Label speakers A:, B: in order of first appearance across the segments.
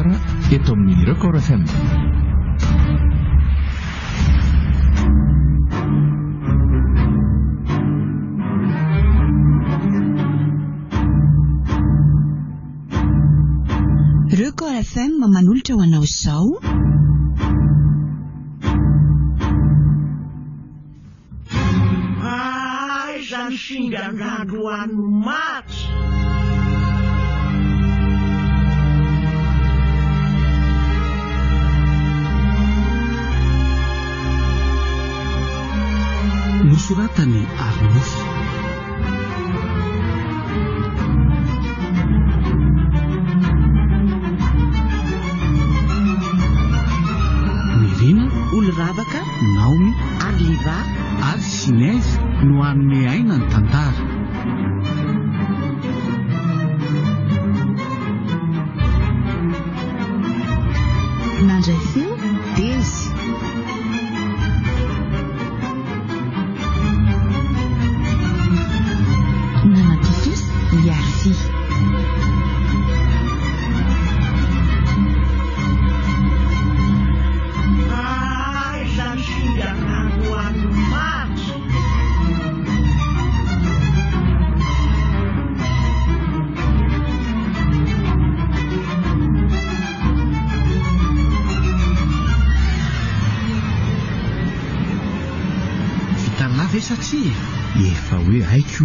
A: tsara eto amin'ny Record FM.
B: Record FM manolotra ho anao izao.
C: Izany singan'andro ano maty.
D: Nosoratany Arnofy. Mirina
B: Oloravaka,
D: Naomi
B: Arliva
D: ary Sinaizy no anome aina ny tantara.
B: nandray feo Dezy. Nanatotos Yarfi.
C: Izany singan'andro ano maty.
D: Vitanà ve satria?
A: Efa hoe haiko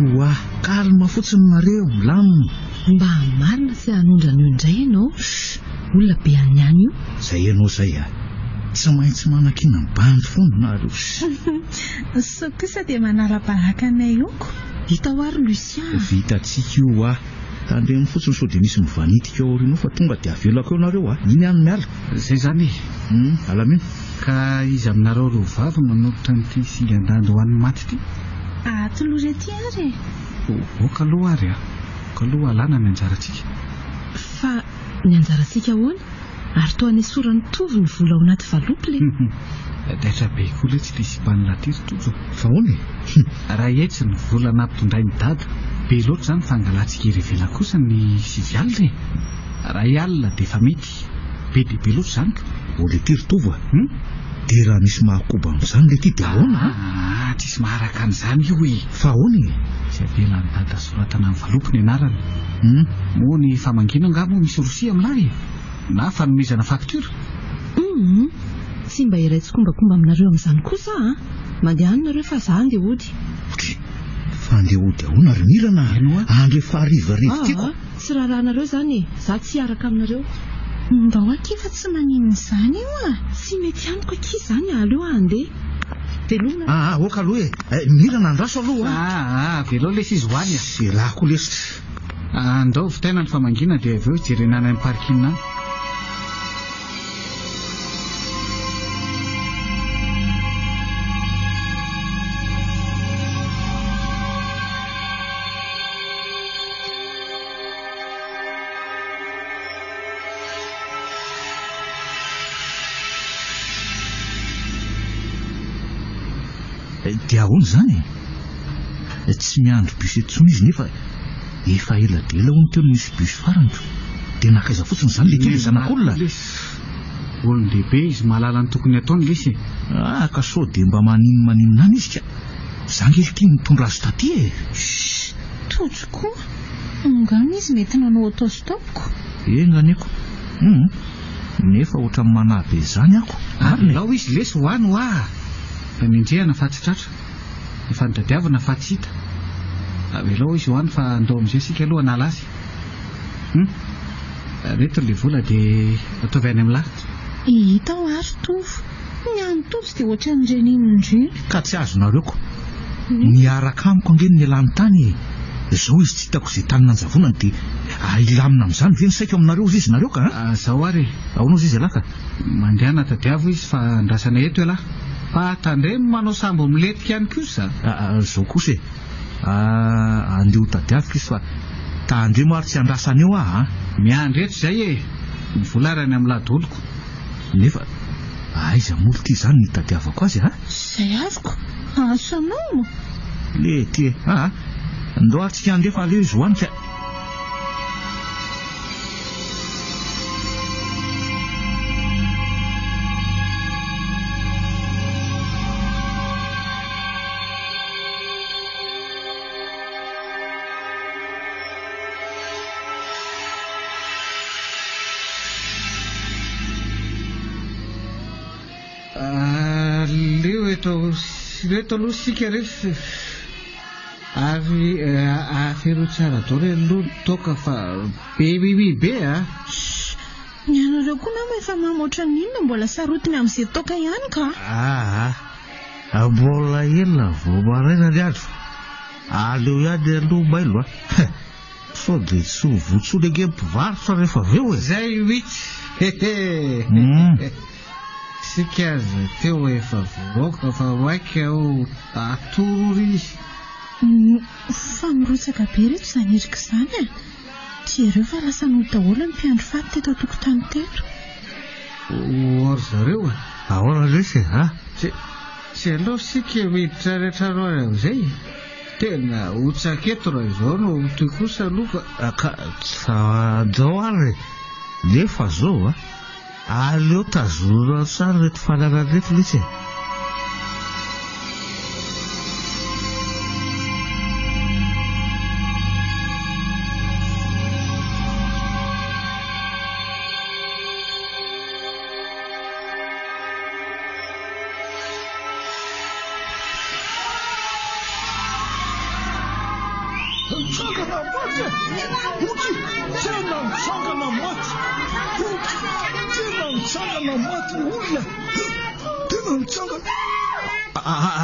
A: kalma fotsiny nareo milamina.
B: Mba marina sy hanondrana io indray ianao. Olona be any any io.
A: Zay ianao zay tsy maintsy manakina ny bandy foana nareo.
E: So kosa dia manara-baraka anay ioko.
B: Hita ho ary Lucien.
A: Vitatsika io tandremy fotsiny sao dia misy mivanitika ao aoriana fa tonga dia avelako eo nareo iny any miala.
D: Zay zany
A: alamina.
D: ka izy aminareo ro vavy manolotra n'ity singan-dandro ho an'ny maty ity.
E: Tolory aty ary.
D: Oka aloha ary kaloha alana ny anjarantsika.
B: Fa ny anjarantsika ahoana? Ary toa ny sorany tovy ny vola ao anaty valopy le.
D: Daitra be koa le tsy disipany latiry tojo.
A: Fa hono
D: raha etsy ny vola nampitondray ny dada be loatra zany fangalantsika irevela kosa ny sivialina. Raha ialina dia efa mety be dia be loatra zany ka.
A: le tiry tova dia raha misy mahakoba amin'izany le ty dia ahoana?
D: Tsisy maharaka an'izany io
A: fa hono
D: tsy avela ny dada soratana amin'ny valopy ny anarany. Moa ny famangina nga moa misy rosia aminay na fanomezana faktura.
B: Tsy mba iray tsikombakomba aminareo amin'izany kosa mandeha any nareo fa za andeha ody.
A: Fa andeha ody ahoana ry mirana andre fa arivarivo tiako.
B: Tsy raharanareo zany za tsy araka aminareo.
E: Mba hoaky fa tsy maninona izany io
B: Tsy mety amiko aky zany aleo andeha. Velomina.
A: Oka aloha mirana andraso aloha.
D: Velao lesy izy hoany
A: sy lako lesy.
D: Andao vitaina ny famangina dia aveo jerenana amin'ny parkina.
A: Dia ahoana zany? Tsy miandro bus etsony izy efa ela dela ho ny telo misy bus farany. Dia nakaiza fotsiny zany le telo zanak'olona.
D: Olon-dehibe izy mahalala ny tokony ataony lesy.
A: Ka sao dia mba maninona izy ka. Zangely tia mitondra azy taty
E: Tojo koa. Ngany izy mety nanao autostopko.
A: Nganeko. Nefa ohatry ny manabe zany ako.
D: Lao izy lesy hoany fa nindrehana fatsitratra efa nydadiavana fatsita avelao izy hoany fa andao amin'izay sika aloha nala azy. Reto le vola dia ataovy any amin'ny lahatra.
E: Hita ho ary tovo ny any tovo dia ohatra nyreniny
A: ka tsy azonareo ko niaraka amiko angeny ny alany tany zao izy tsy hitako izay tany nanjavonany dia ilamina amin'izany ve ny saiko aminareo izy nareo ka
D: zao ary
A: ahoana izy alahy ka
D: mandehana tadiavo izy fa andrasana eto alahy fa tandremy manao sambo miletika ihany kosa.
A: Zao kosa andeho tadiaviko izy fa tandremo ary tsy andrasana eo
D: miandreto zay ny volarany amin'ny ladoloko.
A: Nefa aiza molo ty zany ny tadiavako azy
E: Zay azoko asanao
A: le ty andao ary tsika andefa aleo izy hoanika.
D: leo eto aloha sika rehefa ary afero tsara dao re aloha toka fa be a.
E: Ny anareo koa nama efa mamoatra n'inona mbola sarotiny amin'izay toka ihany ka.
A: Mbola ela vao maraina ny andro aleo ihany aloha mailo sao dia tsy ho votsonege mpivarotra rehefa aveo
D: zay witsy sika aza teo efa voaka fa waika aho atoro izy.
E: Fa mirotsaka be reto izany erika izany Jereo fa lasa no daholo ny mpiandro faty teto an-tokotany teto.
D: Ory zareo
A: ahoana lesy
D: tsy aloha sika miditra rehetra roary amin'izay tena hotsaketo raha izao no toy kosa aloha
A: ka dao ary nefa zao aleo tazora tsara reto fanana reto lesy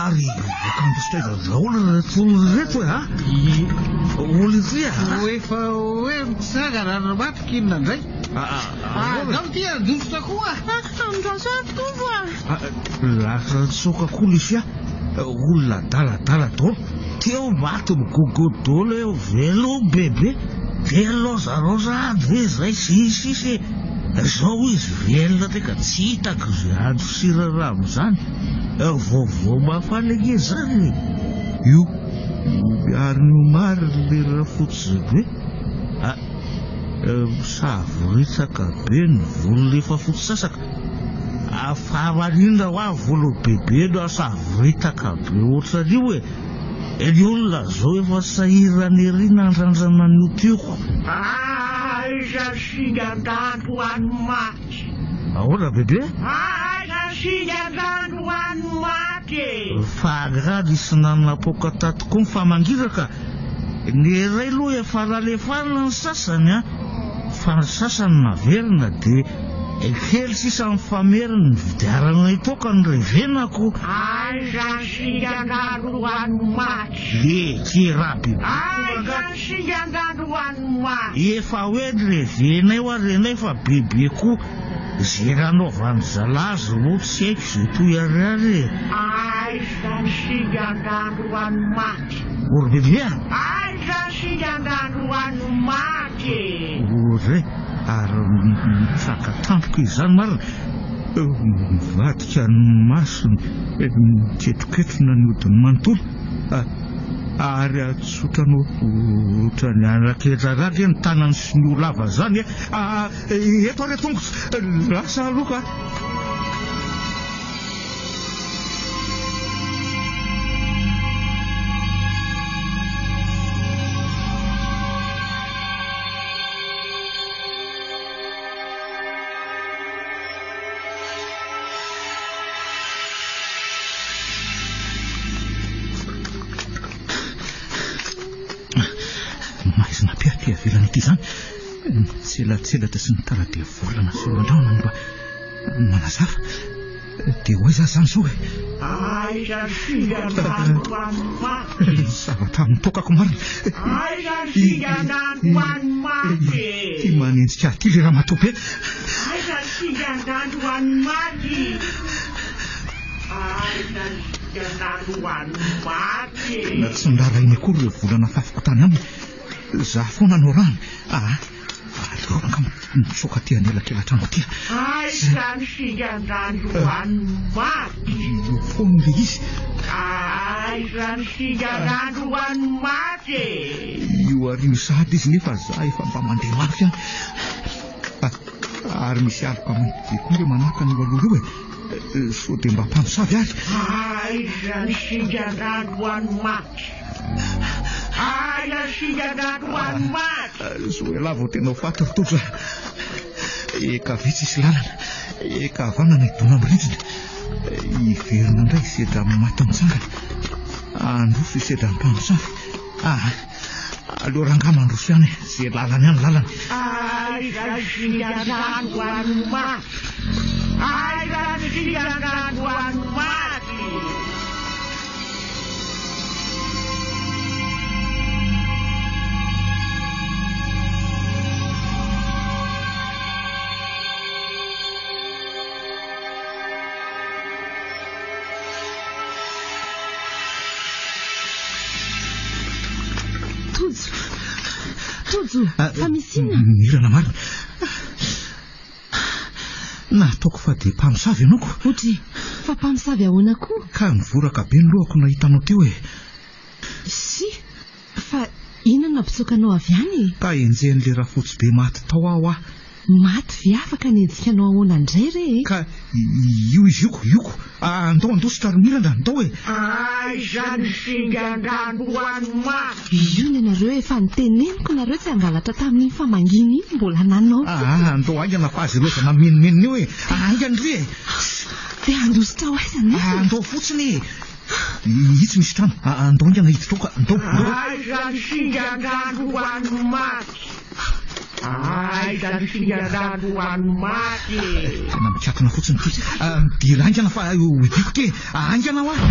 A: Ari bakambistay zaolana reto olivia
D: efa hoe mitsaga ranomaty kinona ndray zao tia dofotra koa
E: androasoatokoa
A: lasa tsoka koa lisia olona daladala dolo teo maty migogodolo eo velo bebe de lozaroza ady hoe zay sisisy zao izy velona teka tsy hitako zay andro siraramo zany vovô mafalege zany io miary nomary lera fotsy zay hoe savoritsaka be ny volo lefa fotsy sasaka afamanina ho a volo bebe no asavoritaka be ohatran'io hoe ny olona zao efa sahirany erina andrandrana n'io tioko
C: aiza singandando anomaty
A: ahoana bebe
C: singandando anomaty
A: fagrady isy nanapoka tato koa mifamangiraka ny iray aloha efa ralefanina ny sasany fa ny sasany naverina de kely sisa mifameriny ny vidiarana itoka ny revenako
C: aiza singandando anomaty
A: leke raby
C: aiza singandando anomaty
A: efa hoe ny revenay ho arenay fa bebe koa zay ranaovany zalazy mo tsy haiko zay toy ariary
C: aiza singandando anomaty
A: ory bebe
C: aiza singandando anomaty
A: ory ary mitsaka tampoka izany marina mivadika ny masony miketroketrona ny odiny manontolo ary atsotranao otrany anakedraraky ny tanany sy ny olava zany eto ary tongotra lasa aloka avelana ity zany tselatselatra sy ny taradia volana sy oandraona mba manazafa dia hoay za zany zao
C: aiza singandando anomaty
A: zavatra mitokako marina
C: aiza singandando anomaty
A: ty manenjika ty le raha matope
C: aiza singandando anomaty aiza singandando anomaty
A: na tsy nirarainy akory re volana fafiko tany aminy za foana no rano aleonaka mitsoka ty anelakelatra no tya
C: aiza singandando anomaty
A: io foany le izy
C: aiza singandando anomaty
A: io ariny sady izy nefa za efa mba mandeha mafy any ary misy aloka manty koa le manaka ny aloha io so dia mba mpamosavy ary
C: aiza singandando anomaty aiza singandando anomaty
A: so ela vao tena ho faty ritotro eka vitsy isy lalana eka avana na idona amrindrina Iverina indray sedra maty mitsangana. Androfo sedra mpamosavy. Aleo rangama androfo ihany zay lalany ihany lalany.
C: Aiza singanano ano maty. Aiza singanano ano maty.
B: Tojo, fa misy inona?
A: Mirana marina. Nataoko fa dia mpamosavy ianao.
B: Otry, fa mpamosavy ahoana koa?
A: Ka nivoraka be ny lohako nahitanao teo e.
B: Si, fa inona pitsokanao avy any?
A: Ka enjehan'le rafotsy be maty tao aho
B: Maty ve afaka nihetsikanao ahoana indray re?
A: Ka io izy ioko. Andao andositra ry Mirana, andao e.
C: Aiza ny singanano ano maty.
B: Io ny nareo efa niteneniko nareo tsy hangalatra tamin'iny famanginy iny mbola nanao.
A: Andao aingana fa azy ireo efa nameninenina eo e. Aingana ry e.
B: Dia andositra ho aiza nefa?
A: Andao fotsiny e. Itsy misy trano. Andao aingana hiditra andao.
C: Aiza ny singanano ano maty. Aiza ny singanano ano maty.
A: Tena mikatona fotsiny ty. Midira aingana fa hidiko ty. Aingana ho aho.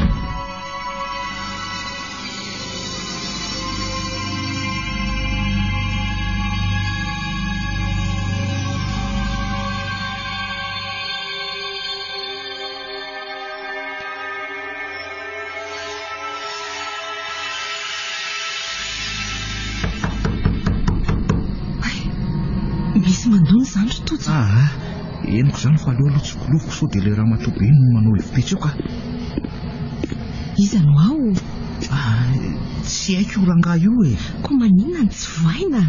B: Misy mandony zandro Tojo.
A: Eniko zany fa aleo aloha tsy koloviko sao dia le raha matobe iny manao hevitetsy eo ka.
B: Iza no ao?
A: Tsy haiko io rangahy io e.
B: Koa maninona ny tsy voaina?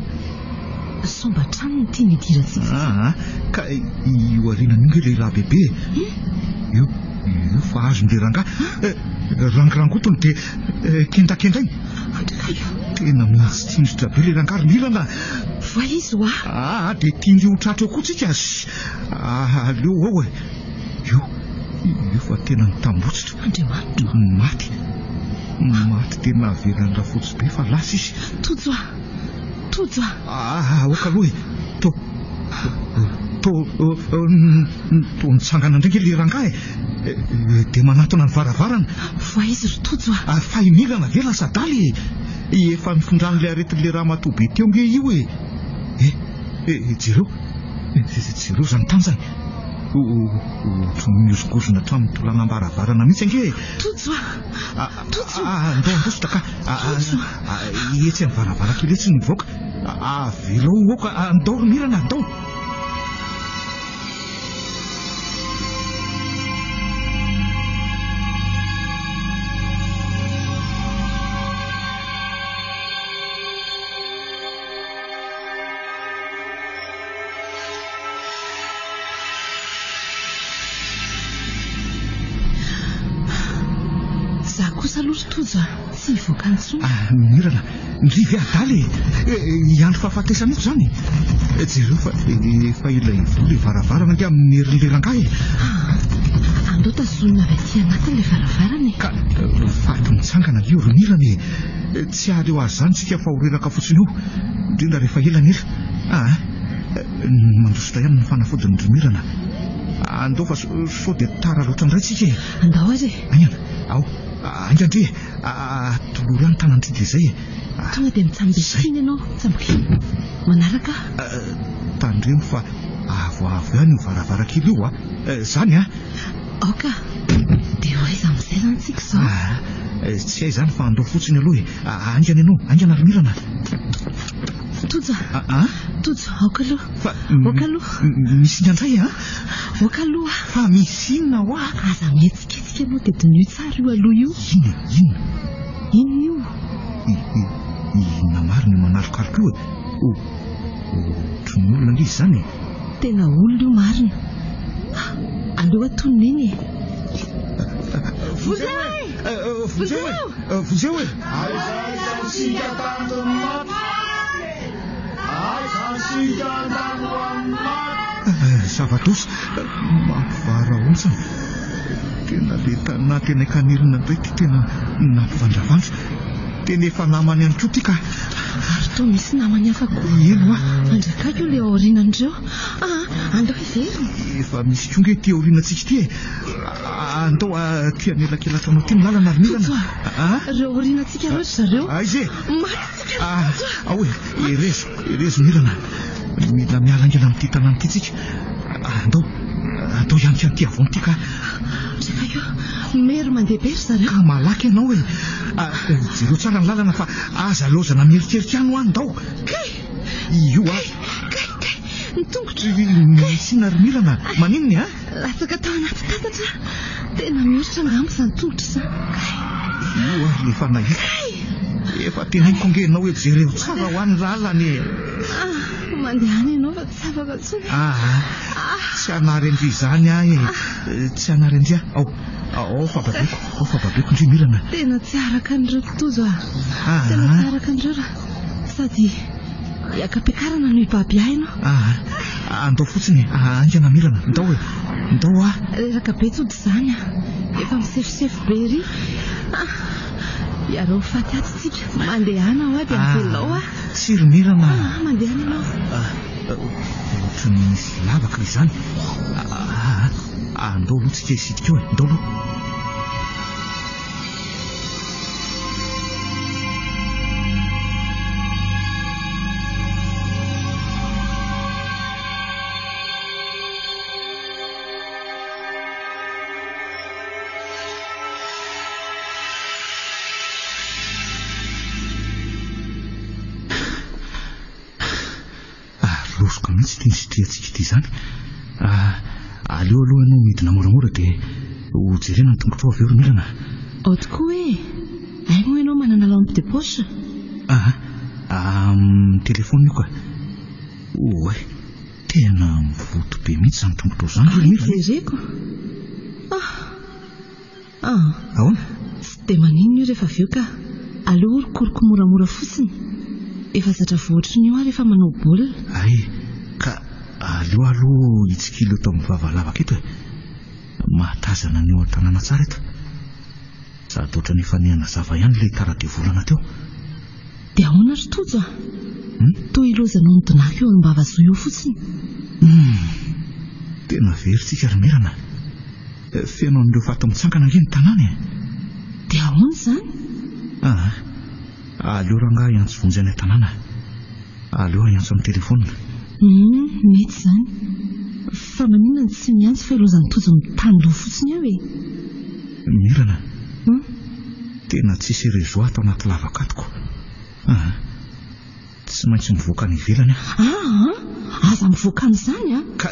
B: Somba trano ny tia nidirantsika.
A: Ka io arinan'io nge lehilahy bebe. Io fa azon'le rangahy. Rangorangotony dia kendakendainy. Tena mihitsitsinjotra be le rangahy Mirana.
B: Fa izy ho
A: dia tian'io tratra eo koa tsika. Aleo ao e. Io fa tena nitambotsitra.
B: Andriamanitra.
A: Maty tena avelany rafotsy be fa lasa izy.
B: Tojo.
A: Oka aloha e. To nitsangana indray le rangahy dia manatona ny varavarana.
B: Fa izy ry Tojo.
A: Fa i Mirana ve lasa daly e. Efa mifondranin'ilay aretin'ilay raha matobe teo nge io e. Jereo zany tany zany. Ohatry miozigozona hatramin'ny tolanam-baravarana mihitsy ange.
B: Tojo.
A: Andao andositra ka. Etsy amin'ny varavarakely etsy ny mivoaka. Velao oka. Andao ry Mirana, andao.
B: Salotra Tojo, tsy hivoaka ntsony.
A: Mirana, nirivy adaly andro fahafatesana ito zany. Jereo fa ilay vola varavarana nge amin'ny herin'le rangahy.
B: Andao tazonina avy aty anatin'ilay varavarana.
A: Ka faty mitsangana io ry Mirana. Tsy aleo azy zany tsika fa horeraka fotsiny eo. Indrindra rehefa elana. Mandositra ihany ny fanafodiny ry Mirana. Andao fa sao dia tara loatra indray tsika e.
B: Andao azy.
A: Aingana, ao. Aingandre, tolory any tanany ty izay.
B: Tonga dia mitsambisikiny ianao, tsamboky. Manaraka?
A: Tandremo fa avo ihany io varavarakely io zany
B: Aoka, dia ho aiza amin'izay zany tsika izao.
A: Tsy hay zany fa andao fotsiny aloha e. Aingana ianao, aingana ry Mirana.
B: Tojo. Aoka aloha. Aoka aloha.
A: Misy indray
B: Aoka aloha.
A: Fa misy inona ho
B: aza mihetsiketsika ianao dia dinio tsara io aloha io. Inona io?
A: Inona marina manalokaloka io e. Ohatry ny olona izy zany.
B: Tena olona io marina. Aleo atonina iny e.
A: Vozeo e. Zava-dosa mampivara ontsana. Tena le tanà tena ikanirina be ty tena nampivandravandra. Tena efa namany ihany koa ty ka.
B: Ary toa misy namany hafa koa.
A: Ino a?
B: Mandrakaka io le aorinan'ireo. Andao iverina.
A: Efa misy konge ty aorinantsika ty e. Andao ty anelakelatranao ty milalana ary milana.
B: Ireo aorinantsika rehetra zareo.
A: Aize?
B: Matsika.
A: Ahoe, erezo milana. Mila mialangela amin'ity tanàna ity tsika. Andao ihany ty avony ty ka.
B: Io mery mandeha bery zareo.
A: Ka malaky ianao e. Jereo tsara ny lalana fa aza lozana mieritreritra ihany ho andao. Io
B: ny tongotra
A: misina ry milana. Maninony a?
B: Latsaka tao anaty tatatra. Tena mieritra ngamba izany tongotra izany.
A: Io efa nahita. Efa tena ikongenao hoe jereo tsara ho an'ny lalany.
B: Mandeha any ianao fa tsy afaka intsony.
A: Tsy anarendry izany ahy e. Tsy anarendry ahy. Ao fababeko ndry milana.
B: Tena tsy araka an'ireo totozo Tena tsy araka an'ireo sady hiaka-piakarana no hibaby ahy ianao.
A: Andao fotsiny. Angana milana. Ndao
B: Reraka be tsody izany efa misefosefo be ry. Iareo faty atsitsika. Mandeha ana ao dia mivelao
A: Tsy ry milana.
B: Mandeha any ianao.
A: Ohatrany misy lavaka izany. Andao aloha tsika hisidika eo e. Ndao aloha. Losoko mihitsy ty nisitriantsika ity izany. Aleo aloha ianao midina moramora dia hojerena ny tongotra avy eo ry milana.
B: Tokoa hoe ay moa ianao manana lampe de poche.
A: Telefona io ka. Oe, tena mivoto be mihitsy izany tongotra izany ry milana.
B: Jereko.
A: Ahoana?
B: Tsy dia maninona io rehefa avy eo ka aleo orokoroko moramora fotsiny. Efa zatra voatriny io rehefa manao baolina.
A: Ka aleo aloha hitsikilo eto amin'ny vavalavaka eto e. Mahatazana ny eo an-tanàna tsara eto. Sady ohatrany efa nianazava ihany ilay tarady volana teo.
B: Dia ahoana ry tojo toa ilozanao ny donaka eo am-bava zo eo fotsiny.
A: Tena veritsika ry milana. Feno an'ireo fato mitsangana nge ny tanàna e.
B: Dia ahoana izany?
A: Aleo rangahy iantso vonjy any an-tanàna. Aleo iantso amin'ny telefona.
B: Mety izany. Fa maninona tsy miantso fa ilozan'ny tojo mitany loha fotsiny ao e.
A: Milana. Tena tsisy rezo ato anaty lavakatoko. Tsy maintsy mivoaka any ivelany
B: aza mivoaka an'izany
A: ka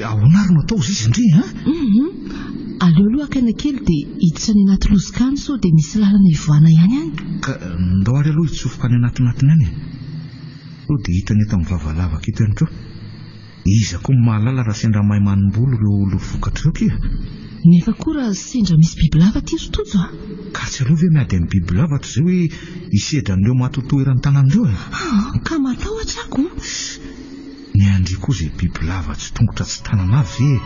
A: ahoana ary no atao izy indri
B: aleo aloha akaina kely dia hiditra ny anaty lozikany sao dia misy lalana ivoana ihany any.
A: Ka ndao ary aloha hitsofoka any anatinatiny any sao dia hitany eto amin'ny vavalavaka eto ihany koa. Iza koa mahalala raha sendra mahay manim-bolo ireo olo vokatra ireo kia.
B: Nefa koa raha sendra misy bibilava ty ry tojo
A: ka tsy aleo ve miady amin'ny bibilava toy izay hoe hisedra an'ireo matotoerany tanan'ireo
B: ka matahotra ako.
A: Ny andry koa izay bibilava tsy tongotra tsy tanana avy ve.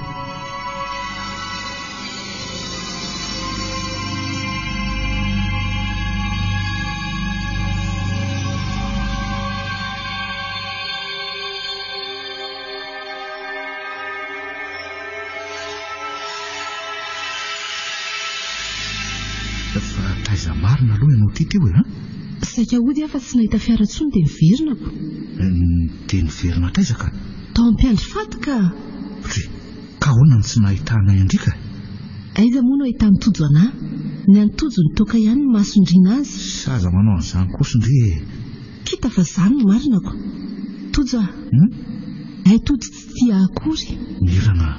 A: Fa taiza marina aloha ianao ty teo e
B: saika ody afa tsy nahita fiara tsony dia niverina ko.
A: Dia niverina taiza ka?
B: Tao am-piandry faty ka.
A: Ka ahoana ny tsy nahitana endrika?
B: Aiza moa no ahitany tojo anahy. Ny antojo ny toka ihany ny masondriana azy.
A: Saza manao an'izany kosa ndre.
B: Kita fa izany no marina ko. Tojo ay tojo tsy tia akory.
A: Mirana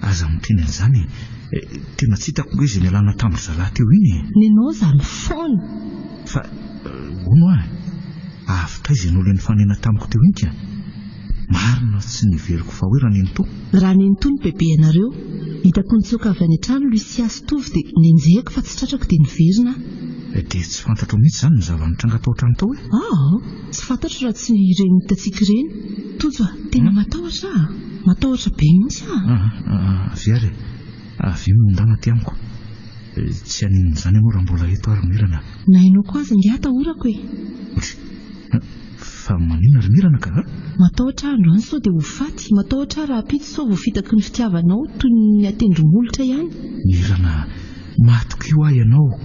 A: aza miteny an'izany. Tena tsy hitako hoe izay nialana tamin'ny zalahy teo iny.
B: Nenao izany foana.
A: Fa ono avy taiza ianao ilay nifanena tamiko teo iny ka. Marina tsy niveriko fa hoe raha nenito.
B: Raha nenito ny bebe ianareo. Hitako nitsoaka avy any an-trano Lucias tovy dia nenjehako fa tsy tratrako dia niverina.
A: Dia tsy fantatro mihitsy izany ny zava-nitranga tao an-trano tao e.
B: Tsy fantatro raha tsy ireny hitantsika ireny. Tojo tena matahotra be mihitsy.
A: Viary avy mondana ty amiko. Tsy anin'izany ianao raha mbola eto ary mirana.
B: Nainao koa aza nge atahorako e.
A: Fa manina ry mirana ka?
B: Matahotra androany sao dia ho faty. Matahotra raha pity sao voafitaky ny fitiavanao toy ny atendromolotra ihany.
A: Mirana, matiko io ahy ianao.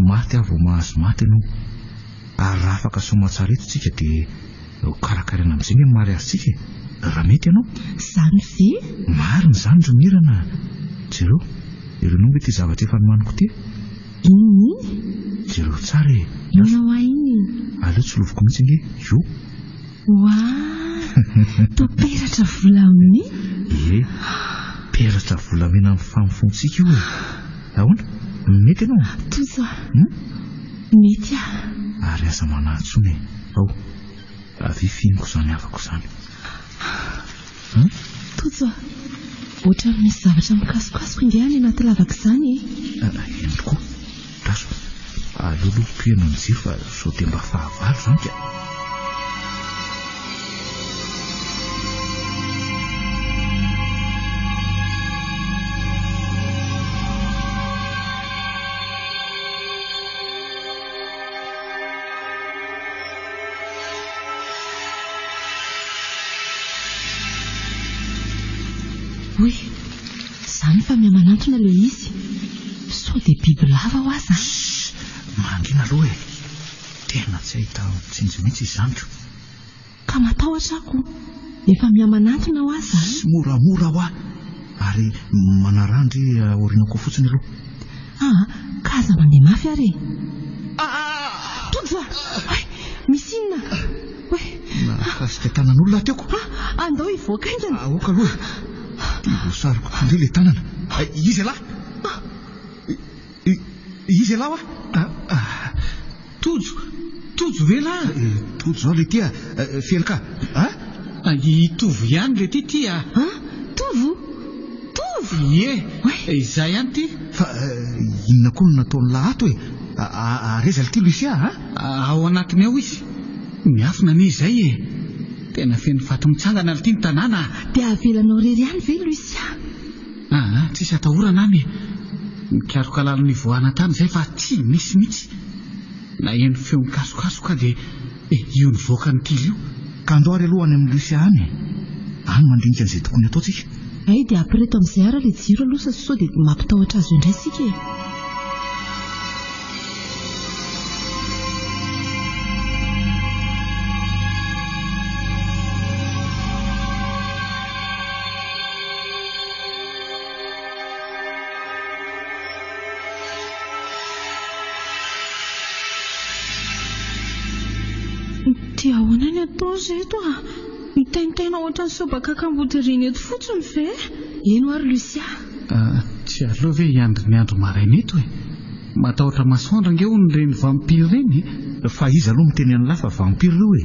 A: Maty aho vao mahazo maty ianao. Ary raha afaka somatsara eto tsika dia karakaraina amin'izay ny mary azitsika. Raha mety ianao?
B: Izany ve?
A: Marina izany ry mirana. Jereo, irenao hoe ty zavatra efa nomaniko ty?
B: Iny?
A: Jereo tsara e.
B: Inona hoa iny?
A: Aleo tsy loviko mihitsy nge. Io.
B: Toa peratra volamena?
A: Peratra volamena amin'ny famifontsika io e. Ahoana? Mety ianao?
B: Toza. Mety
A: Ary aza manahtsony e. Avy finiko izany avako izany.
B: Toza. Ohatra misy zavatra mikasokasoko indiany anaty lavaka izany e.
A: Eny tokoa. Raso. Aloloha-piano ny jiro fa sao dia mba fahavalo izany ka.
B: Oe, izany fa mihamanantona ilay izy. Sao dia biby lava ho aza.
A: Mangina aloha e. Tena tsy ahita tsinjo mihitsy izany.
B: Ka matahotra ako. Efa mihamanantona ho aza.
A: Sy moramora ho aho. Ary manarandry aorinako fotsiny aloha.
B: Ka aza mandeha mafy ary. Toja! Misy inona?
A: Nakasika tanan'olona teoko.
B: Andao hivoaka ingany.
A: Aoka aloha. Voasariko tondre ilay tanana. Izy lahy. Izy lahy wa?
D: Tojo ve lahy?
A: Tojo zao le tia. Felika.
D: Tovo ihany le ty a.
B: Tovo?
D: Izay ihany ty.
A: Fa inona koa no nataony lahato e? Areza le ty Lucia
D: ao anatiny ao izy. Miafina ny izay e. Tena feno fatomitsangana le ty ny tanàna.
B: Dia avelanao rery ihany ve Lucia?
D: Tsisy atahorana any. Mikaroka lalany voana tany izay fa tsy misy mihitsy. Na eny feo mikasokasoka dia io ny voaka ny tily io.
A: Ka andao ary aloha any amin'ny Lucia any. Any mandinika an'izay tokony ataotsika.
B: Dia apireto amin'izay ara le jiro aloha sao dia mampitahotra azy indray sika e. Dia ahoana ny atao ireto mitaintaina ohatran'ny sobaka kambodirina eto fotsiny ve? Eno ary Lucia?
D: Tsy aloha ve hiandry ny andro maraina eto e. Matahotra masoandro ange hono ireny vampira ireny.
A: Fa izy aloha miteny an'lahy fa vampira ireo e.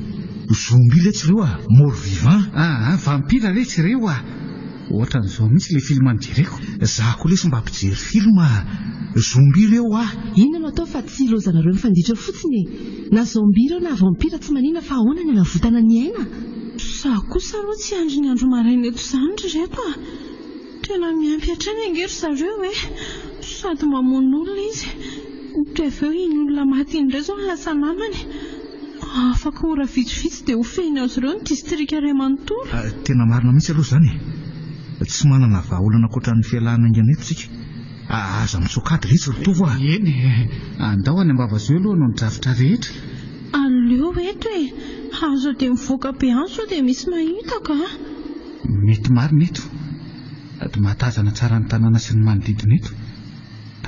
A: Zombi le tsy ireo mort vivant.
D: Vampira le tsy ireo ohatran'izao mihitsy le film nijereko.
A: Zaho koa lesy mba ampijery film zombi ireo
B: Inona no atao fa tsy ilozanareo mifanditra fotsiny e. Na zombi ireo na vampira tsy manina fa ahoana ny anavotana ny aina. Sa kosa aloha tsy andry ny andro maraina eto izany reto Tena miampy hatrany angery zareo sady mamono olona izy. Dia aveo iny olona maty indray zao lasa namany. Afaka ora vitsivitsy dia ho fehiny azy ireo ny distrika iray manontolo.
A: Tena marina mihitsy aloha izany tsy manana vahaolana ankoatra ny fialana ingana eto tsika. Aza mitsokady rehetra ritovo
D: Eny andao any ambavazeo aloha no nidrafitra rehetra.
B: Aleo eto azo dia mivoaka be anso dia misy mahitaka.
D: Mety marina eto. Ady mahatazana tsara ny tanàna sy ny manodidina eto.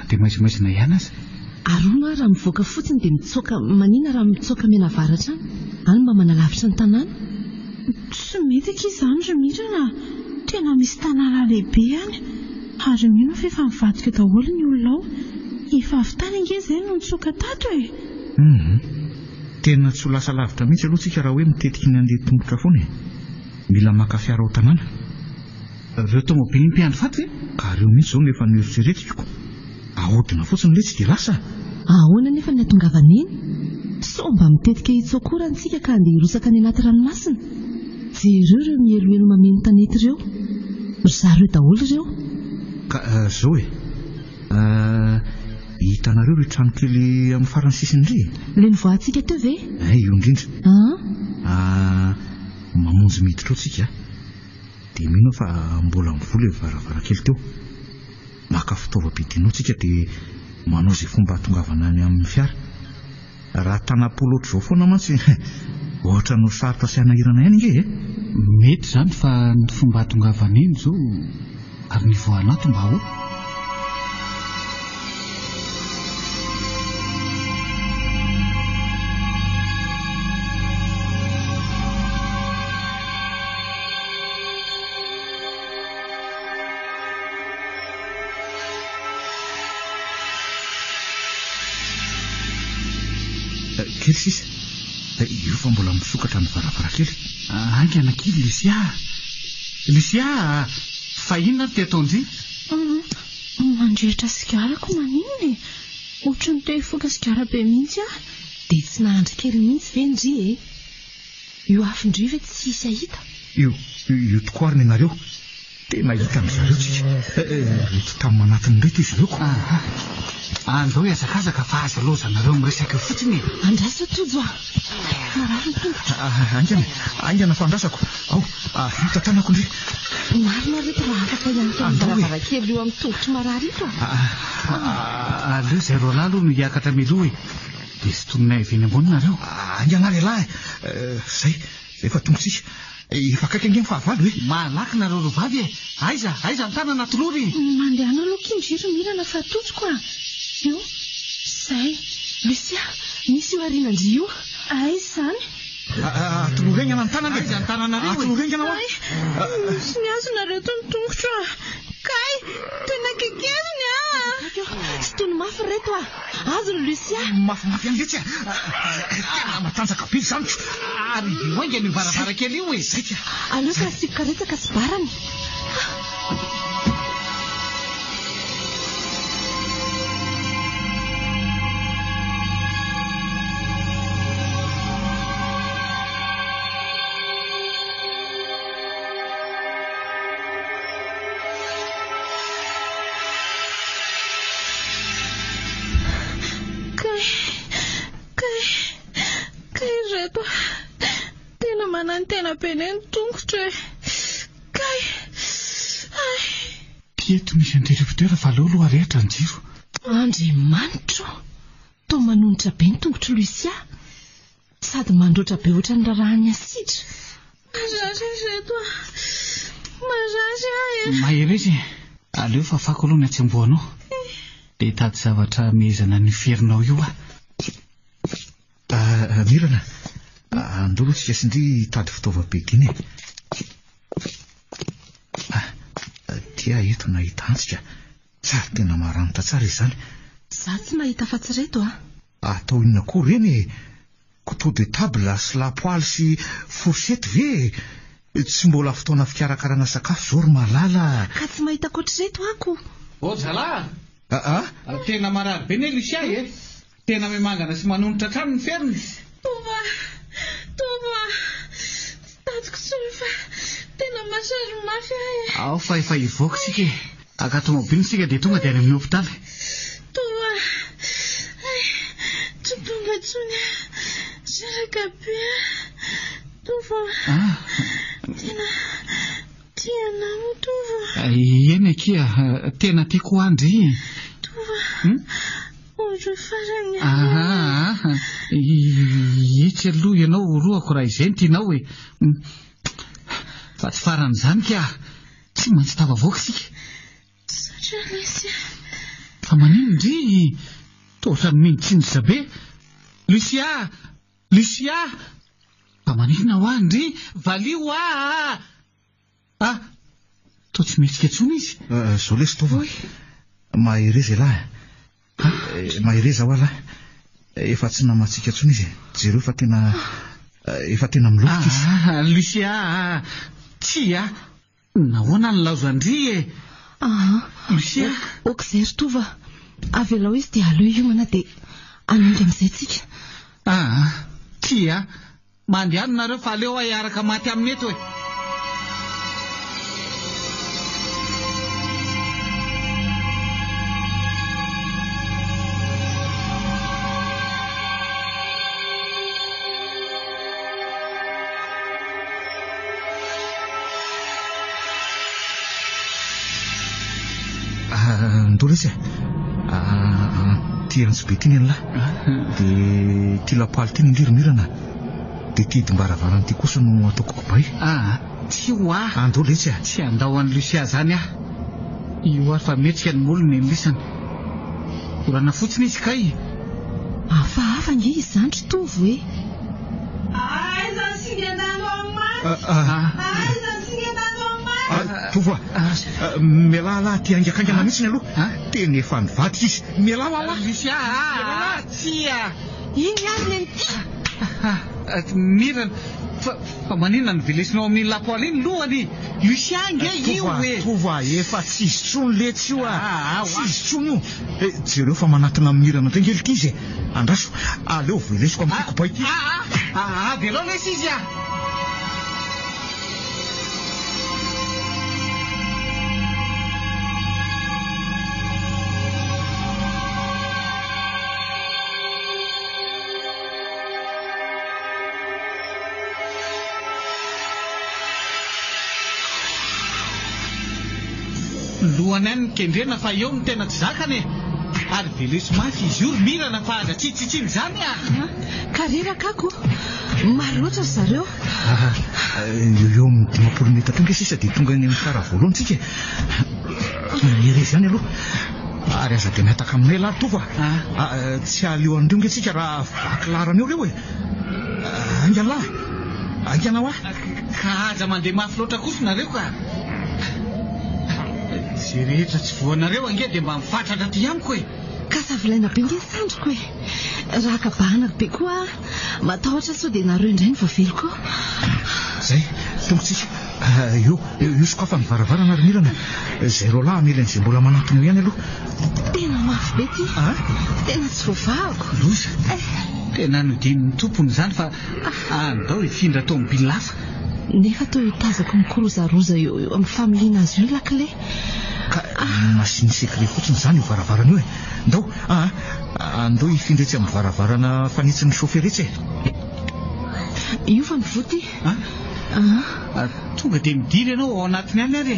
D: Dia maizimaizina ihany aza.
B: Arona raha mivoaka fotsiny dia mitsoaka manina raha mitsoaka mena avaratra any mba manalavitra ny tanàna. Tsy mety izany ry mirana. Tena misy tanàna lehibe any. Ary mino fa efa mivadika daholo ny olona ao. Efa avy tany ange izay no nitsoaka tato
A: Tena tsy ho lasa lavitra mihitsy aloha tsika raha hoe mitetika ny andeha tongotra foana mila maka fiara ao tanàna.
D: Ireo tomobily mpiandry faty
A: ka reo mihitsy zao nefa nieritreretiko. Ahodina fotsiny le tsy dia lasa.
B: Ahoana nefa ny atongavana eny? Sao mba mitetika hitsokora antsika ka andeha hirosaka ny anaty ranomasina. Jereo ireo mieloelo mameno tanety ireo. Ry zareo daholo ireo.
A: Ka zao hitanareo le trano kely amin'ny farany sisindry
B: le nivoantsika teo ve?
A: io indrindra mamonjy miditra ao tsika dia mino fa mbola mivola varavara kely teo maka fitaovam-pidianao tsika dia manao izay fomba hatongavana any amin'ny fiara raha tanam-polo oatra izao foana mantsy ohatra no sarotra sy hanahirana ihany inge
D: mety zany fa ny fomba hatongavana iny zao ary ny voanato mba ho
A: kely sisa io fa mbola misokatra ny varavarakely
D: angana kely Lucia fa inona ty ataondry
E: mandrehitra sigarako maninona ohatra ny te hifoka sigara be mihitsy
B: dia tsy nahandry kely mihitsy ve ndry io afindry ve tsy hisy ahita
A: io tokoa ary ny anareo tena hita amin'izareo tsika reto tamin'ny manatiny reto izy ireo ko
D: andao hiazakazaka fa aza loza nareo miresaka eo fotsiny
B: andrasa tojo marary ny tongotra
A: angana fandrasako ao hitantanako ndry
B: marina reto raha afaka ihany varavarakely io amin'ny tongotry marary ito
D: aleo zay ro lahy aloha no hiakatra miloha dia sy toninay aveny ambony nareo
A: angana lehilahy zay efa tongotsika efa kaiky angeny fahavalo
D: malaky nareo rovavy aiza ny tanana tolory
E: mandehana aloha kinjiry mirana fa totsoko io
B: zay Lucia misy io arinandry io
E: aiza zany
A: atolory engana ny tanana
D: aiza ny tananareo
A: atolory engana
E: misy miazo nareo to ny tongotra kay tena kekezony
B: sy toy ny mafy reto azony Lucia
A: mafimafy any retsy tena matanjaka be zaniko
D: ary oinga ny varavarakely io
A: zaika
B: aleo ka sikoka retsaka sy barany
E: tena beneny tongotra kay
D: tieto misy andrerevitera fa aleo aloha rehetra ny jiro
B: andriamanitro to manonitra be ny tongotro Lucia sady mandroatra be ohatra ny rarahany asidra
D: mahery aleo fa fako aloha ny atsemboanao dia tady zavatra mihezana ny ferinao io
A: mirana andolo tsika sindry tady fitaova-be diny tia eto nahita antsika tsary tena maranitra tsara izany
B: za tsy mahita fa tsy reto
A: atao inona koa reny couteau de table sy lapoaly sy fourchette ve tsy mbola fotoana fikarakarana sakafo zao ry malala
B: ka tsy mahita koatra reto ako
D: zala tena marary be ne Lucia tena memangana sy manonitra trano ny feriny
E: tova tadiko tsony fa tena masary mafy
D: ao fa efa hivoaka sika aka tomobily sika dia tonga dia any amin'ny hopitaly
E: tova tobonga tsony saraka be tova tena tianao tova
D: eny akia tena tiako andry
E: tova ohatro farany
D: itsy aloha ianao roako raha izay ny tianao fa tsy faran'izany ka tsy maintsy tavavoaka sika
E: satria Lucia
D: fa manino ndry tohatra ny minitsinjitra be Lucia fa manina ho andry valio to tsy metsika tsony izy
A: zao lesy tova mahereza lahy mahereza ho alahy efa tsy namatsika tsony izy jereo efa tena milofoka izy
D: Lucia tsy nahoana ny laozandry Lucia
B: oka izay ry tova avelao izy dia aleo iomana dia anongy amin'izay tsika
D: tsy mandehano nareo fa aleo hiaraka maty amin'ny eto
A: andao lesy ty antsy be ty ny an'lahy dia ty lapoaly ty ny indirimirana dia ty hidimbaravara ty kosa no ataoko kobay.
D: Tsy ho
A: andao lesy
D: tsy andao an'ny Lucia zany io ary fa metsika ny molony ny lisany orana fotsiny izy kay
B: hafahafa nge izy zany tritovo hoe
A: tovoa mialala ty angakangana mihitsy ny aloha teny efa nivadika izy mialala
D: Lucia tsia
B: iny ary ny
D: mirana fa manina ny velesinao amin'ny lapoaly iny lohany Lucia nge io hoe
A: tova efa tsy izy tsony letsy io tsy izy tsony io jereo fa manatona mirana tangelika izy andraso aleo velesiko amin'ny kobay ty
D: dia alao lesy izy lohany any kendrena fa eo ny tena tsy zakany ary veleso mafy izy io mirana fa aza tsitsitsiny zany
B: karerakako maro loatra ry zareo
A: eo amin'ny 10 minitra tonga sisa dia tonga ny amin'ny kara voalohany tsika nire zany aloha ary aza dia miataka aminay lahy tova tsy aleo an'ireo nge tsika raha vakilarana eo reo angalahy anganao
D: ka aza mandeha mafy loatra kosa nareo ka zay rehetra tsy voanareo ange dia mba mifatratra ty amiko
B: ka savilaina be nge sandriko raha kabahanako be koa matahotra sao dia nareo indray ny vaveloko
A: zay tongotsika io sokafa mivaravarana ary mirana zay ro lahy amela n'izay mbola manatona ihany aloha
B: tena mafy be ty tena tsy voavahako
D: loza tena nodininy tompony zany fa andao hifindra tomobily lafa
B: nefa tao hitazako mikorozaroza eo amin'ny familiana azy io lakile
A: ka masiny sekret fotsiny zany io varavarana io ndao andao hifindretsy amin'ny varavarana fanitsiny shoferetsy
B: io fa mivoty
D: tonga dia midiry ianao ao anatiny any ary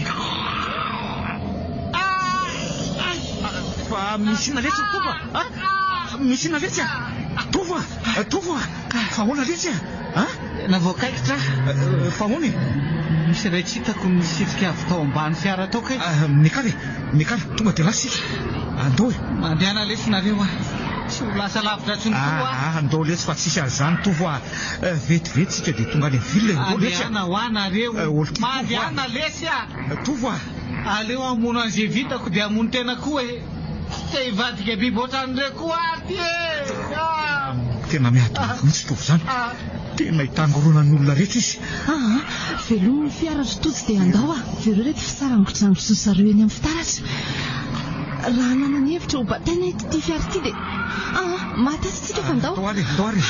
A: fa misina letsy tova misina letsy tova fa hoana letsy
D: na voakaikitra
A: fa hoany
D: misy ray tsy hitako misitsika avy tao ambany fiara tao kay
A: mekary tonga dia lasika andao
D: mandehana lesinareo tsy ho lasa lavitra tsony koa
A: andao letsy fa tsisy azany tova vetivety sika dia tonga any vilona
D: andehana ho anareo mandehana lesy
A: tova
D: aleo amono an'izay vitako dia amono tena koa te hivadika biby ohatran'ireo koa
A: tena miady mihitsy tovo zany tena hitangorona ny olona rehetra izy
B: velominy fiara trototsy dia andao vereo rehetra fisarangotrango sosareo eny amin'ny fitaratra raha nanany hevitra ho bataina ity fiara ity dia matasy tsika fa andao
A: ary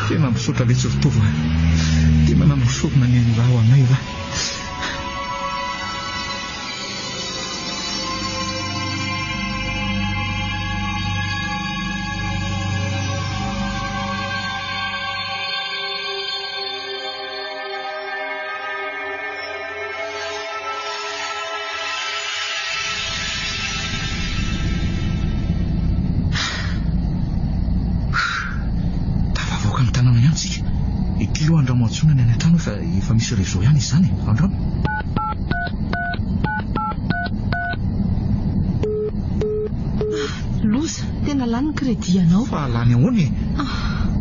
A: tena misotra letsy ritova tena nanosorona ny raha ho anay va io andramoatsona ny any an-trano efa misy réseau ihany izy zany andramo
B: loza tena lany ny crédit anao
A: fa lany ahoany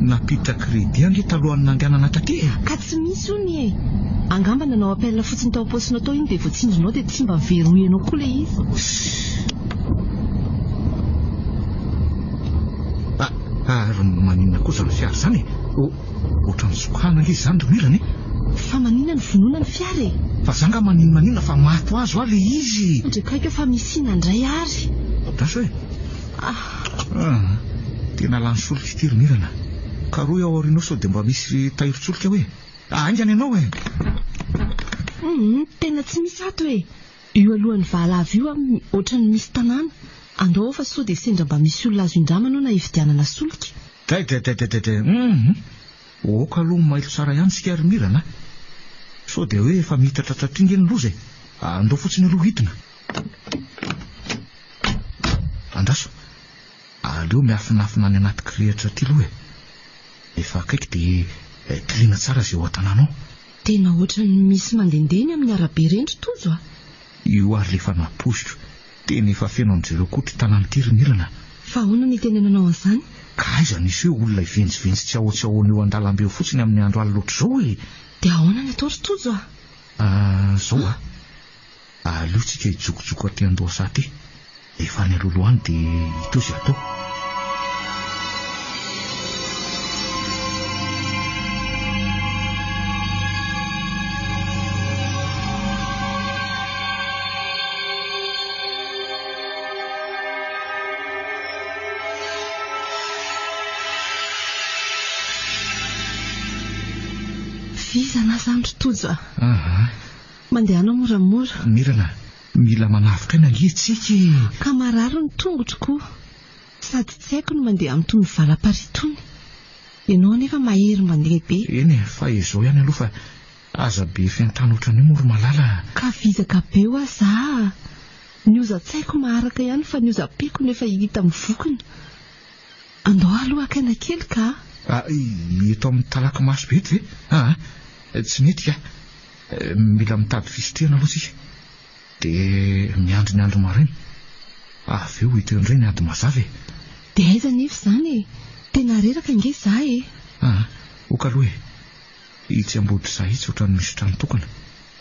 A: napiditra crédit ange talohan'ny nandehanana taty
B: ka tsy misy ony angamba nanao appel fotsiny tao am-posinao tao iny dia voatsindrinao dia tsy mba veroenao koa le izy
A: maninona kosa ny fiara zany ohatrany sokana izy zany romirany
B: fa maninona ny vonoana ny fiara
A: fa zanga maninona fa mato azo le izy
B: ndrekaiko fa misina ndray ary
A: daso tena lany solika ity romirana ka roa ao aorinao sao dia mba misy tahirotsoloka hoe aingany ianao
B: tena tsy misy ato io alohan'ny valava io ohatrany misy tanàna andao fa sao dia sendra mba misy olona azo indramanao na hividianana solika
A: oka aloha mailo tsara ihany sika ary mirana sao dia hoe efa mihitatra tratringa ny loza andao fotsiny aloha hitina Andraso, aleo miafinafina any anaty kirihitra ty aloha efa akaiky dia tiliana tsara izay ao an-tanànao.
B: Tena ohatrany misy mandendeny amin'ny arabe rentry tojo a.
A: Io ary lefa napositro tena efa feno amin'izareo koa ty tanàny ty rinirana.
B: Fa ahoana ny tenenanao an'izany?
A: Ka aiza nisy hoe olona ivenjivenjy tsy ahoan'io an-dalambe eo fotsiny amin'ny andro alina loatra izao e.
B: Dia ahoana ny atao ry tojo a?
A: Zao aleo tsika hijokojoko aty Andohasa ty. Efa ny alohaloany dia ito izay atao.
B: Vizana zandro tojo a. Mandehana moramora.
A: Mirana, mila manavitra ina ngetsika.
B: Ka mararo ny tongotro koa. Sady tsy haiko no mandeha amin'ny tony valam-paritony. Ianao nefa mahery mandeha be.
A: Eny, fa izao ihany aloha fa aza be fiantana ohatran'ny moro malala.
B: Ka vizaka be ho aza. Ny oza-tsaiko maharaka ihany fa ny oza-peko nefa hita mivokona. Andao aloha akaina kely ka.
A: Eto amin'ny talaka maso be eto ve? Tsy mety ka. Mila mitady fisitriana aloha tsika. Dia miandry ny andro maraina. Avy eo hita indray ny ady mazava e.
B: Dia aiza nefa izany e? Tena reraka nge za e.
A: Oka aloha e. Itsy ambody za itsy ohatran'ny misy trano tokana.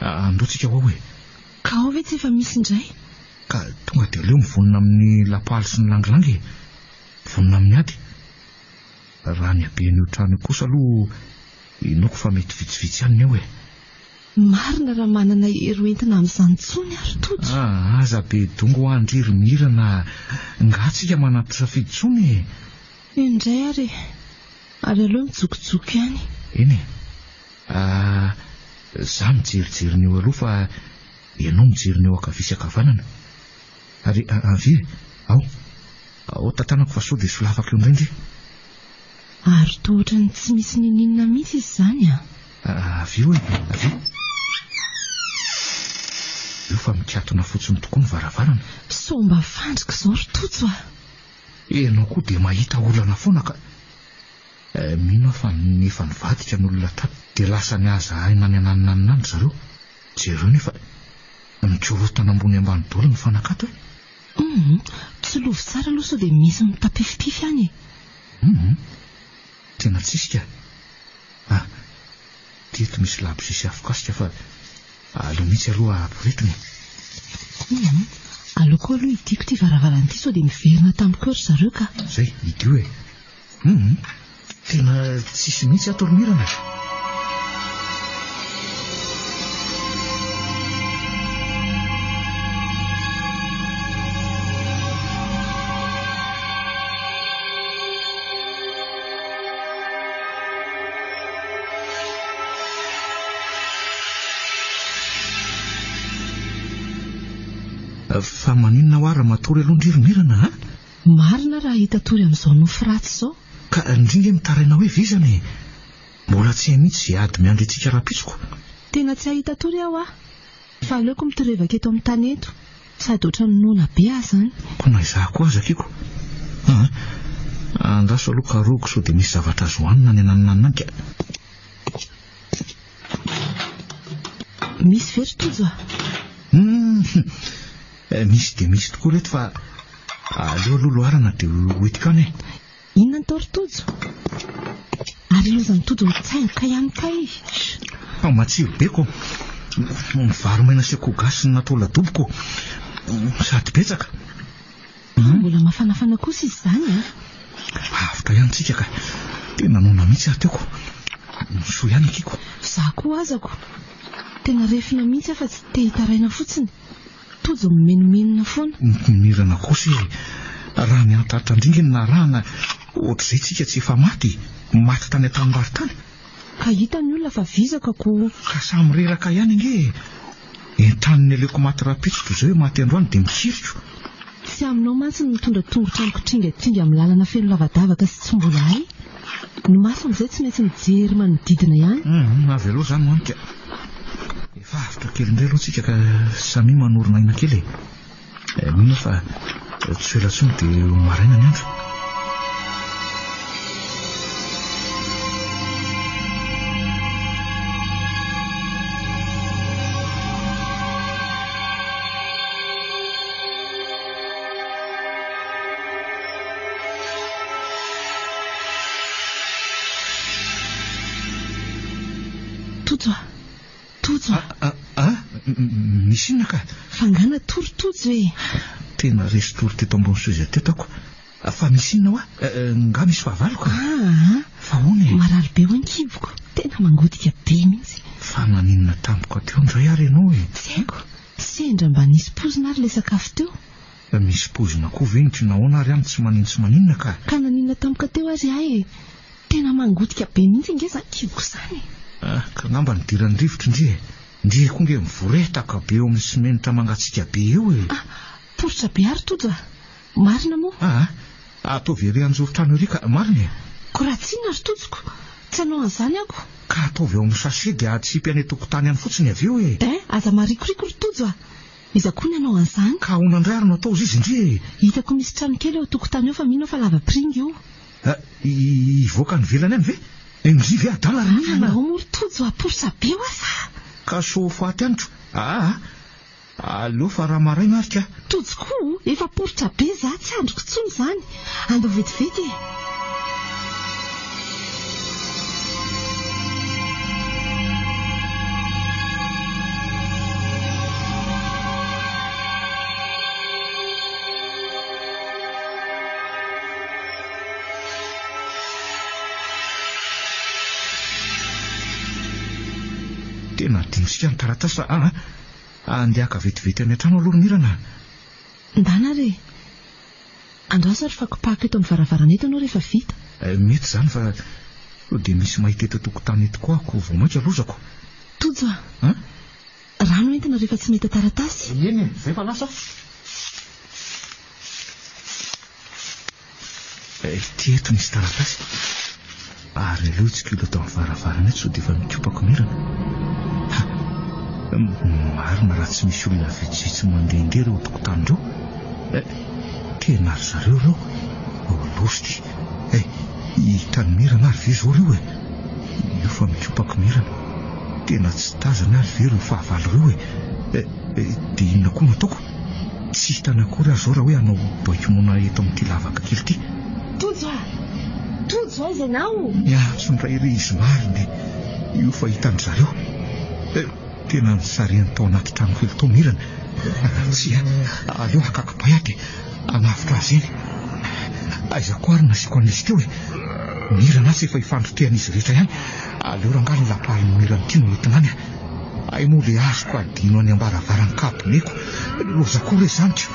A: Andao tsika ao e.
B: Ka ao ve tsy efa misy indray?
A: Ka tonga dia leo mivonina amin'ny lapoaly sy ny langilangy. Vonina amin'ny ady. Raha ny aben'io trano kosa aloha inoko fa mety vitsivitsy ihany eo e.
B: Marina raha manana hery entina amin'izany tsony ary tojo.
A: Aza be dongo andriry mirana ngatsika manampy safidy tsony e.
B: Indray ary aleo mijokojoko ihany.
A: Eny za mijerijery ny eo aloha fa ianao mijery ny eo akavisa akavanana. Ary avy ao tantanako fa sao dia solafaka eo indray ndre.
B: Ary toa ohatrany tsy misy ninina mihitsy izy izany a.
A: Avy eo io fa mikatona fotsiny tokoa ny varavarana.
B: So mba fandrika izao ry tojo a.
A: Enao koa dia mahita olana foana ka. Mino fa nefa nivadika ny olona tato dia lasa ny aza aina ny ananananany zareo. Jereo nefa mikorotana ambony ambany dolo ny fanakato e.
B: Tsy lovy tsara aloha sao dia misy mitapifipify any
A: e. Tena tsisy ka. Teto misy labosisy afokasika fa aleo mihitsy aloha aporetiny.
B: Aleoko aloha hidiko ty varavaran'ity sao dia miverina tamiko ry zareo ka.
A: Zay hidio e. Tena tsisy mihitsy ato mirana. Fa maninona ho ara matory aloha ndriromirana
B: Marina raha hita tory amin'izao nofo ratsy izao.
A: Ka indrindra mitaraina hoe vizany mbola tsy hay mihitsy izay ady miandry antsika rapitsiko.
B: Tena tsy hahita tory aho fa aleoko mitorevaka eto amin'ny tany eto sady ohatran'ny nona be ahy izany.
A: Ko na izaho koa azakiko. Andraso aloha karoko sao dia misy zavatra azo hohanina ny ananananka.
B: Misy very tojo
A: misy dia misy tokoa reto fa aleo aloha loharana dia hoetikany.
B: Inona ny tao ry tojo? Ary lozany tojo mitsaingoka ihany ka
A: matsiro beko. Varomaina sy akoho gasy natao ladoboko sady betsaka.
B: Mbola mafanafana kosa izy izany
A: Avotra ihany tsika ka tena nona mihitsy aho teoko. So ihany kiko.
B: Za koa azako. Tena refina mihitsy afa tsy te hitaraina fotsiny. Tojo mimenomenona foana.
A: Mirana kosa raha ny antaritra andringiny na rahana ohatr'izay tsika tsy efa maty tany an-tanimbary tany.
B: Ka hita ny olona fa vizaka ko.
A: Ka samy reraka ihany nge. Entaniny aleoko maty rapitsotro izao hoe maty androany dia mikiritro.
B: Tsy aminao mantsy ny mitondra tongotra mikotringatringa amin'ny lalana feno lavadavaka sy tsy mbola hay. Ny maso amin'izay tsy maintsy mijery manodidina ihany.
A: Avy aloha izany hoanika. Efa avitra kely indray aloha tsika ka samy manorina aina kely. Mino fa Tsy elatsony dia maraina ny andro.
B: Tojo.
A: Misy inona ka?
B: Fangana toritojo e.
A: Tena resy tory teto ambony soza tetako. Fa misy inona hoa? Nga misy fahavaloko. Fa hono e.
B: Marary be ho ankivoko. Tena mangodika be mihitsy.
A: Fa naninona tampoka teo ndray ary ianao e?
B: Tsy haiko. Sendra mba nisy pozina ary le sakafo teo.
A: Misy pozina koa venitry nahoana ary any tsy maninona ka.
B: Ka naninona tampoka teo ary ahy e. Tena mangodika be mihitsy ngeza ankivoko zany.
A: Ka ngamba nidirany rivotra ndre. Ndre konge mivoretaka be eo amin'ny simenitra mangatsika be eo e.
B: Poritra be ary tojo. Marina moa.
A: Ataovy ery anjoro-trano ery ka marina e.
B: Koratsiana ary tojoko. Tsy hanao an'izany ako.
A: Ka ataovy eo amin'ny sachet dia atsipy any tokotany any fotsiny avy eo e.
B: Aza marikoriko ry tojo. Iza koa ny hanao an'izany.
A: Ka honandray ary natao izy ndre.
B: Hitako misy trano kely eo tokotany eo fa mino fa lava pringy eo.
A: Ivoaka ny velany any ve? Mizivy adala ary mihinana.
B: Anao moa ry tojo poritra be ho asa.
A: Ka so faty antro. Aleo fa raha maray marika.
B: Tojoko, efa poritra be za tsy androko tsony zany. Andao vetivety e. Tena dimosika ny taratasy fa andeaka vetivety any an-trano aloha mirana. Ndana re. Andraso ary fakopahako eto amin'ny varavarana eto anao rehefa vita.
A: Mety zany fa dia misy mahita eto tokotany eto koa ako vao maika lozako.
B: Tojo. Rano entina rehefa tsy mety taratasy.
A: Eny, zay fa lasa. Tieto nisy taratasy. Ary aloha itsikilo atao amin'ny varavarana eto so dia efa mikopako mirana. Marina raha tsy misy olona vitsivitsy mandehandeha reo tokotany reo. Tena ry zareo reo. Losity. Hitany mirana ary ve zao reo e. Io fa mikopako mirana. Tena tsy tazana ary ve reo fahavalo reo e. Dia inona koa nataoko? Tsy hitana akory azy zao raha hoe hanao boikimona eto amin'ity lavaka kely ity.
B: Tojo izay nao.
A: Miantsondray ry izy marina. Io fa hitany zareo. Tena nisarihany tao anaty trano kely tao mirana. Tsy aleo akakabay aty anavitra azy eny. Aiza koa ary nasiko an'izy teo e. Mirana azy efa hifandrotehan'izy rehetra ihany. Aleo rangaly ny laparin'ny mirana ity no entina any. Ay moa le azoko adino any ambaravarany kaboneko. Loza koa re zany tio.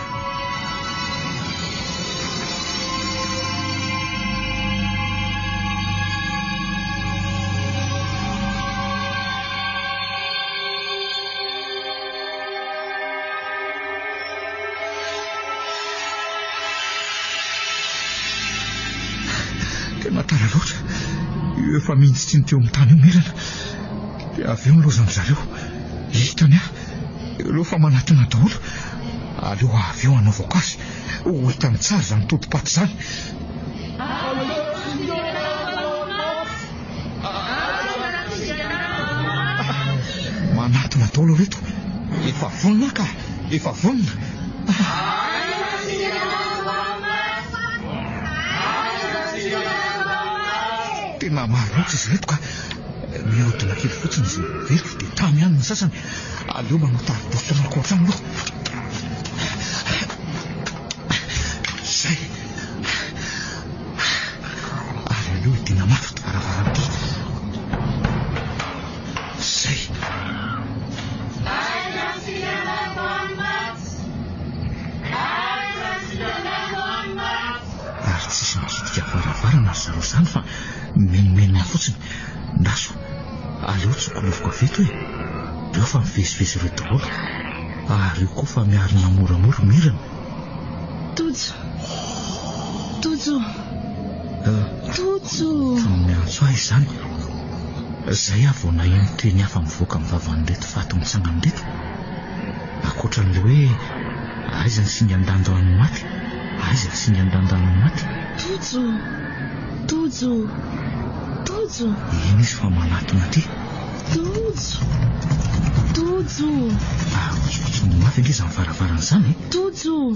A: Matara loatra. Io efa mintsy ny teo amin'ny tany io mirana. Dia avy eo nilozany zareo. Hitany ireo fa manatona daholo. Aleo avy eo anaovako azy. Ho hitany tsara zany todi-paty zany. Manatona daholo reto. Efa vonina ka. Efa vonina. Tena maro loatra izy reto ka mihodina kely fotsiny izy veriko dia tamy ihany ny sasany. Aleo manao taribotra mankoatrano aloha. Zay. Ary aleo idina mafy ty varavarana ity. Zay. Ary tsisy mikitika varavarana ry zareo zany fa menomenina fotsiny. Ndaso. Aleo tsokoloviko aveto e. Reo fa mivezivezy ireo daholo. Ary io koa fa miarina moramora mirana.
B: Tojo.
A: Miantso ahy zany. Zay avao na eny teny hafa mivoaka amin'ny vavan'ireto faty mitsangana reto. Akoatran'ilay hoe aiza ny singa andando amin'ny maty. aiza singa ndandanao maty.
B: Tojo
A: Iny izy fa manatona ty.
B: Tojo
A: Otsony mafy ange izany varavarana izany.
B: Tojo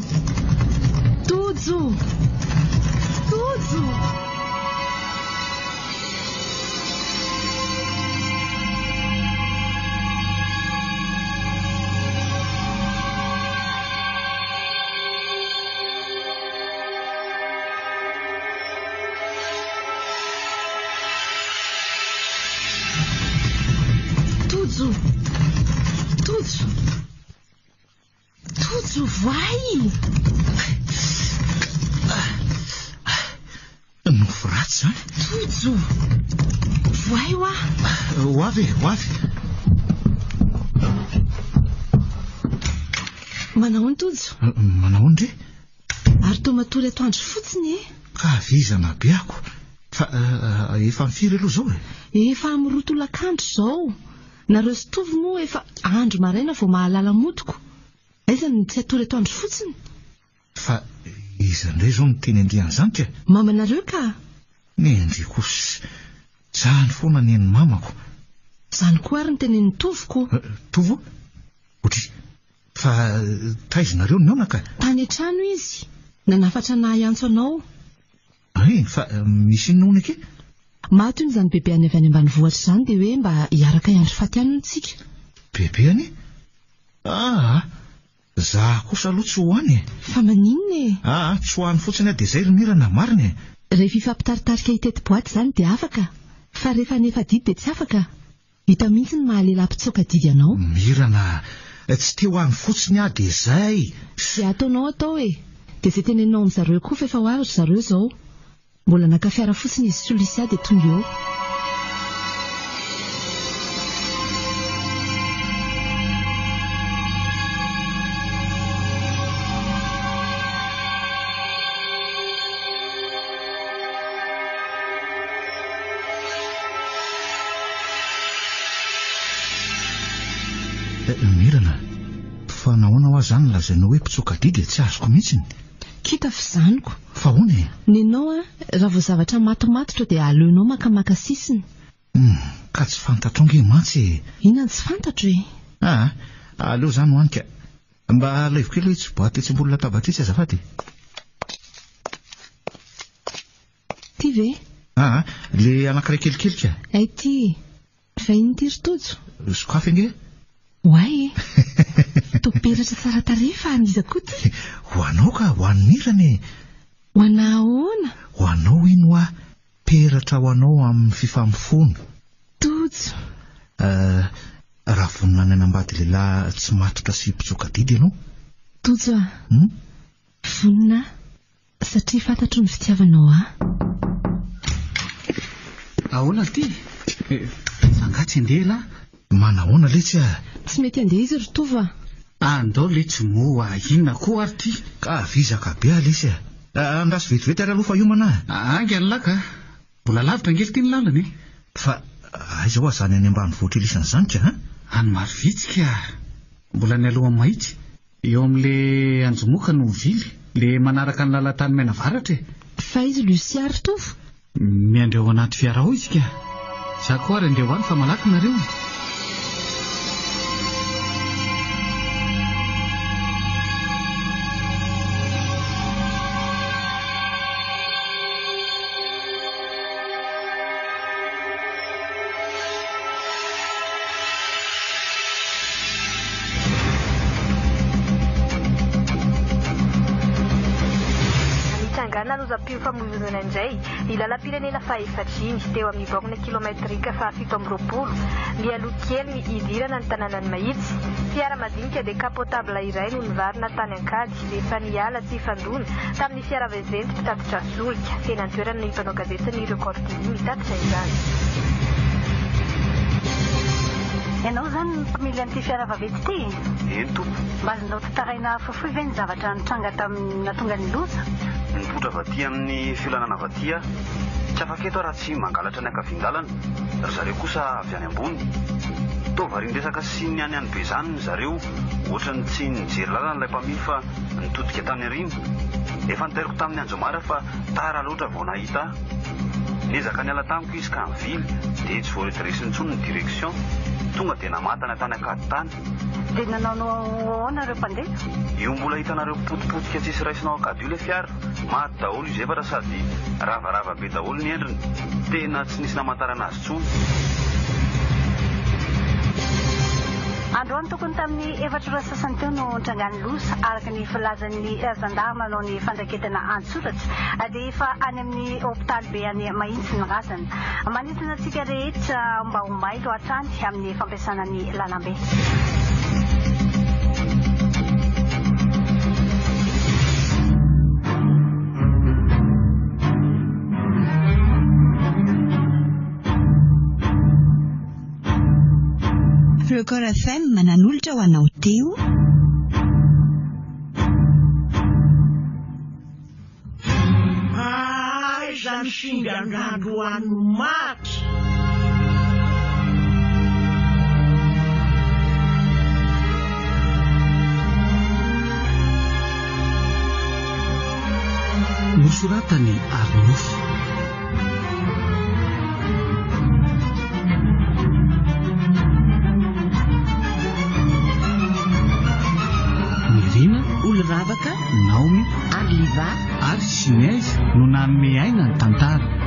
B: vai!
A: Nofo ratsy zany.
B: Tojo vai ho
A: Hoavy.
B: Manahoana Tojo?
A: Manahoana ndre?
B: Ary toa matory atoandro fotsiny
A: Ka avizana be ako. Fa efa mifiry aloha zao
B: efa amiroto lakandro zao. Nareo sy tovy moa efa andro maraina vao mahalala motoko. Aiza ny tsy atory atoandro fotsiny?
A: Fa iza indray zao ny teny andian'izany ka?
B: Mamanareo ka?
A: Ny andry kosa zany foana ny eny mamako.
B: Zany koa ary ny tenen'ny tovoko.
A: Tovo? Otry. Fa taizonareo ny aona ka?
B: Tany an-trano izy. Nanafatra nahantso anao.
A: Fa misy noana ke?
B: Maty iny zany bebe any avy any ambanivohitra zany dia hoe mba hiaraka iandro faty any tsika.
A: Bebe any? Za kosa aloha tsy hoany.
B: Fa maninona
A: tsy hoany fotsiny dia izay Mirana mariny.
B: Rehefa ifampitaritarika hitety boaty zany dia afaka. Fa rehefa nefa didy dia tsy afaka. Hita mihitsy ny mahalela mpitsoaka didy anao.
A: Mirana, tsy te hoany fotsiny dia izay.
B: Dia ataonao atao dia izay tenenao amin'izareo koa fa efa ho avy zareo zao. Mbola naka fiara fotsiny izy Solisia dia tonga eo.
A: Mirana, fa nahoana ho azy zany lazainao hoe mpitsoaka didy tsy azoko mihitsiny.
B: Kita fizaniko.
A: Fa hoana
B: Nenao raha vao zavatra matomatotra dia aleonao makamaka sisiny.
A: Ka tsy fantatro ange mantsy.
B: Inona tsy fantatro
A: aleo zany hoanika. Mba alaivoko aloha tsy boaty tsy mbola latabatra itsy azafady.
B: Ty ve?
A: Le anankiray kelikely ka.
B: Ty. Vahiny ty ry Tojo.
A: Sokafy ange?
B: Hoay toperatra tsara tarehy fa aniza koa ty.
A: Ho anao ka ho an'ny Mirana.
B: Ho anahoana?
A: Ho anao iny hoa peratra ho anao amin'ny fifampifono.
B: Tojo.
A: Raha vonina any ambady lehilahy tsy matotra sy mpitsoaka didy ianao.
B: Tojo vonina satria fantatro ny fitiavanao
D: Ahoana ty? Sangatsy andela.
A: Manahoana letsy
B: Tsy mety andeha izy ry Tovo
D: andao le tsy moa inona koa ary ty.
A: Ka vizaka be lesy andraso vetivety ary aloha fa iomana.
D: Angy an'laka. Mbola lavitra angely ty ny lalany.
A: Fa aiza ho zany any ambanivohitra ilisany zany ka?
D: Any maro vitsika. Mbola ny alohan'ny mahitsy. Eo amin'le anjomoka no vily. Le manaraka ny lalatany mena varatra.
B: Fa izy Lucia ry Tovo.
D: Miandreo anaty fiara ho izy ka. Za koa ary andeo any fa malaky nareo.
F: Famoizana indray ny lalam-pirenena fahefatriny teo amin'ny baokona kilometrika fahafito amby roapolo mialoha kely idirana ny tanànany mahitsy. Fiara madinika dia kapotable iray no nivarina tany Ankady rehefa niala tsy ifandona tamin'ny fiara vezenty mpitatitra solika teny an-toerana ny mpanao gazety ny Record mitatitra izany.
G: Ianao zany ny mpamily an'ity fiara vaventy ity?
H: Eny tompo.
G: Mba azonao taraina fohifohy ve ny zavatra nitranga tamin'ny natonga ny loza?
H: Nipotra vaty amin'ny filanana vaty tsy afaka eto raha tsy mangalatra ny ankavian-dalana. Ry zareo kosa avy any ambony. Tovariany resaka sy ny any be zany zareo ohatrany tsy nijery lalana ilay mpamily fa nitodika tany ariny. efa nitairiko tamin'ny Anjomara fa tara loatra vao nahita. Niezaka niala tamiko izy ka mivily dia tsy voaretrresiny intsony ny direction, tonga dia namatana tany akady tany.
G: Dia nanao ahoana ireo mpandeha?
H: Io mbola hitanareo potipotika tsisy raisinao akady io ilay fiara. Maty daholo izy efatra sady ravarava be daholo ny endriny, tena tsy nisy namantarana azy intsony.
G: Androany tokony tamin'ny efatra ora sasany teo no nitrangany losa araka ny filazan'ny zandarma manao ny fandraketana an-tsoratra dia efa any amin'ny hôpitaly be any Mahitsy ny razana. Manintona antsika rehetra mba ho may lohatrany amin'ny fampiasana ny lalambe.
I: Record FM mananolotra ho anao teo.
C: Izany singangandro ano maty.
D: Nosoratany Arnofy.
B: Olravaka,
D: Naomi,
B: Arliva,
D: ary Sinez no nanome aina ny tantara.